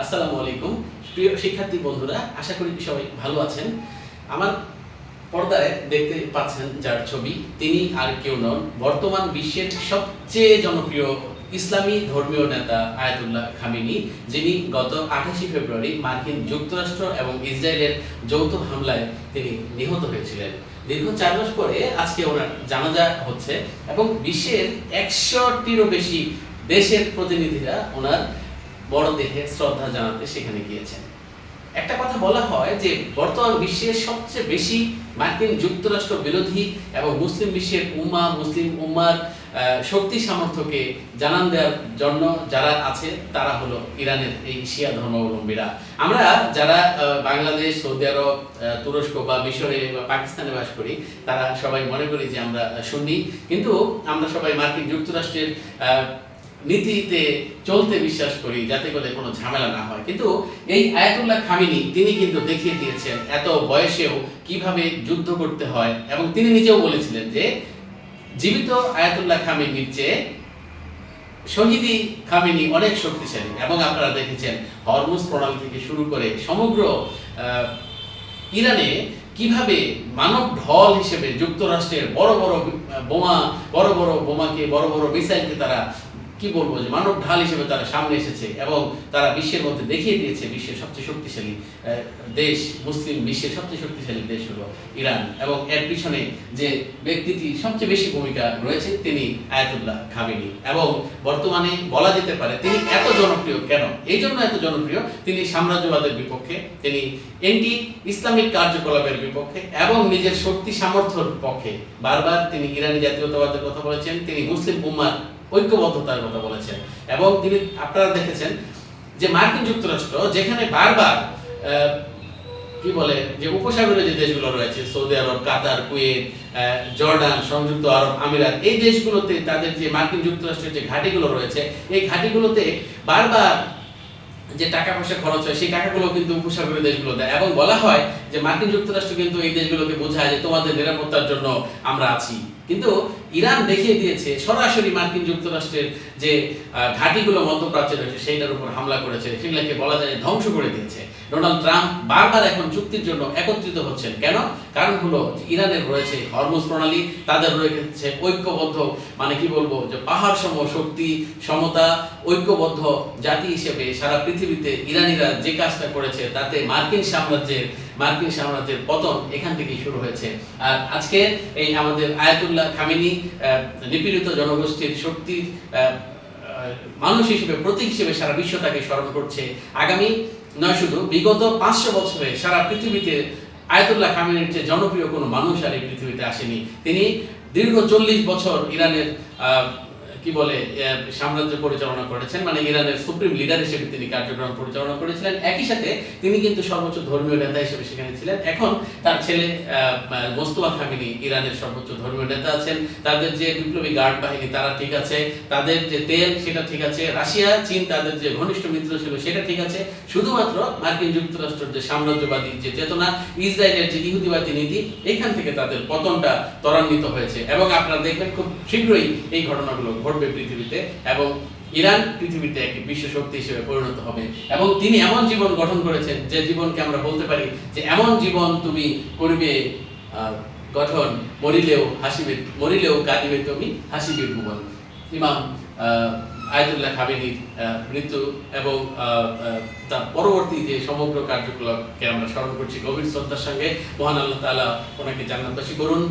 আসসালামু আলাইকুম প্রিয় শিক্ষার্থী বন্ধুরা, আশা করি সবাই ভালো আছেন। আমার পর্দায় দেখতে পাচ্ছেন যার ছবি, তিনি আর কেউ নন, বর্তমান বিশ্বের সবচেয়ে জনপ্রিয় ইসলামী ধর্মীয় নেতা আয়াতুল্লাহ খামেনি, যিনি গত 28 ফেব্রুয়ারি মার্কিন যুক্তরাষ্ট্র এবং ইসরায়েলের যৌথ হামলায় তিনি নিহত হয়েছিলেন। দীর্ঘ 4 মাস পরে আজকে ওনার জানাজা হচ্ছে এবং বিশ্বের 100টিরও বেশি দেশের প্রতিনিধিরা ওনার মরদেহে শ্রদ্ধা জানাতে সেখানে গিয়েছেন। একটা কথা বলা হয় যে বর্তমান বিশ্বের সবচেয়ে বেশি মার্কিন যুক্তরাষ্ট্র বিরোধী এবং মুসলিম বিশ্বের মুসলিম উম্মার শক্তি সামর্থ্যকে জানান দেওয়ার জন্য যারা আছে তারা হলো ইরানের এই শিয়া ধর্মাবলম্বীরা। আমরা যারা বাংলাদেশ, সৌদি আরব, তুরস্ক বা মিশরে বা পাকিস্তানে বাস করি, তারা সবাই মনে করি যে আমরা সুন্নি, কিন্তু আমরা সবাই মার্কিন যুক্তরাষ্ট্রের নীতিতে চলতে বিশ্বাস করি, যাতে করে কোনো ঝামেলা না হয়। কিন্তু এই আয়াতুল্লাহ খামেনি তিনি কিন্তু দেখিয়ে দিয়েছেন এত বয়সেও কিভাবে যুদ্ধ করতে হয়, এবং তিনি নিজেও বলেছিলেন যে জীবিত আয়াতুল্লাহ খামেনির চেয়ে শহীদি খামেনি অনেক শক্তিশালী। এবং আপনারা দেখেছেন হরমুজ প্রণালী থেকে শুরু করে সমগ্র ইরানে কিভাবে মানব ঢল হিসেবে যুক্তরাষ্ট্রের বড় বড় বোমাকে, বড় বড় মিসাইলকে তারা কি বলবো যে মানব ঢাল হিসেবে তারা সামনে এসেছে, এবং তারা বিশ্বের মধ্যে দেখিয়ে দিয়েছে বিশ্বের সবচেয়ে শক্তিশালী দেশ, মুসলিম বিশ্বের সবচেয়ে শক্তিশালী দেশ হলো ইরান। এবং এর পিছনে যে ব্যক্তিটি সবচেয়ে বেশি ভূমিকা রয়েছে তিনি আয়াতুল্লাহ খামেনি। এবং বর্তমানে বলা যেতে পারে তিনি এত জনপ্রিয় কেন? এই জন্য এত জনপ্রিয়, তিনি সাম্রাজ্যবাদের বিপক্ষে, তিনি এন্টি ইসলামিক কার্যকলাপের বিপক্ষে এবং নিজের শক্তি সামর্থ্যের পক্ষে। বারবার তিনি ইরানি জাতীয়তাবাদের কথা বলেছেন, তিনি মুসলিম উম্মার ঐক্যবদ্ধতার কথা বলেছেন। এবং তিনি, আপনারা দেখেছেন যে মার্কিন যুক্তরাষ্ট্র যেখানে বারবার কি বলে যে উপসাগরের যে দেশগুলো রয়েছে, সৌদি আরব, কাতার, কুয়েত, জর্ডান, সংযুক্ত আরব আমিরাত, এই দেশগুলোতে তাদের যে মার্কিন যুক্তরাষ্ট্রের যে ঘাঁটিগুলো রয়েছে, এই ঘাঁটিগুলোতে বারবার যে টাকা পয়সা খরচ হয়, সেই টাকাগুলো কিন্তু উপসাগরীয় দেশগুলো দেয়। এবং বলা হয় যে মার্কিন যুক্তরাষ্ট্র কিন্তু এই দেশগুলোকে বোঝায় যে তোমাদের নিরাপত্তার জন্য আমরা আছি। কিন্তু ইরান দেখিয়ে দিয়েছে সরাসরি মার্কিন যুক্তরাষ্ট্রের যে ঘাঁটিগুলো মধ্যপ্রাচ্যে রয়েছে সেইটার উপর হামলা করেছে, সেগুলোকে বলা যায় ধ্বংস করে দিয়েছে। ডোনাল্ড ট্রাম্প বারবার এখন চুক্তির জন্য একত্রিত হচ্ছেন। কেন? কারণ হলো ইরানের রয়েছে হরমুজ প্রণালী, তাদের রয়েছে ঐক্যবদ্ধ, মানে কি বলবো যে পাহাড় সম শক্তি, সমতা, ঐক্যবদ্ধ জাতি হিসেবে সারা পৃথিবীতে ইরানিরা যে কাজটা করেছে তাতে মার্কিন সাম্রাজ্যের পতন এখান থেকেই শুরু হয়েছে। আর আজকে এই আমাদের আয়াতুল্লাহ খামেনি নিপীড়িত জনগোষ্ঠীর শক্তির মানুষ হিসেবে, প্রতীক হিসেবে সারা বিশ্ব তাকে স্মরণ করছে। আগামী নয়, শুধু বিগত 500 বছরে সারা পৃথিবীতে আয়াতুল্লাহ খামেনির চেয়ে জনপ্রিয় কোনো মানুষ আর এই পৃথিবীতে আসেনি। তিনি দীর্ঘ 40 বছর ইরানের কি বলে সাম্রাজ্য পরিচালনা করেছেন, মানে ইরানের সুপ্রিম লিডার হিসেবে তিনি কার্যক্রম পরিচালনা করেছিলেন। একই সাথে তিনি কিন্তু সর্বোচ্চ ধর্মীয় নেতা হিসেবে সেখানে ছিলেন। এখন তার ছেলে মোস্তফা খামেনি ইরানের সর্বোচ্চ ধর্মীয় নেতা আছেন। তাদের যে বিপ্লবী গার্ড বাহিনী তারা ঠিক আছে, তাদের যে তেল সেটা ঠিক আছে, রাশিয়া, চীন তাদের যে ঘনিষ্ঠ মিত্র ছিল সেটা ঠিক আছে। শুধুমাত্র মার্কিন যুক্তরাষ্ট্রের যে সাম্রাজ্যবাদী যে চেতনা, ইসরায়েলের যে ইহুদিবাদী নীতি, এখান থেকে তাদের পতনটা ত্বরান্বিত হয়েছে। এবং আপনারা দেখবেন খুব শীঘ্রই এই ঘটনাগুলো ঘটবে পৃথিবীতে, এবং ইরান পৃথিবীতে একটি বিশ্ব শক্তি হিসেবে পরিণত হবে। এবং তিনি এমন জীবন গঠন করেছেন যে জীবনকে আমরা বলতে পারি যে এমন জীবন তুমি করবে গঠন, মরিলেও কাঁদিবে তুমি হাসিবে ভুবন। ইমাম আয়াতুল্লাহ খামেনির মৃত্যু এবং তার পরবর্তী যে সমগ্র কার্যকলাপকে আমরা স্মরণ করছি গভীর শ্রদ্ধার সঙ্গে। মহান আল্লাহ তাআলা ওনাকে জান্নাতবাসী করুন।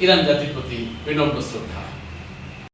ইরান জাতির প্রতি বিনম্র শ্রদ্ধা।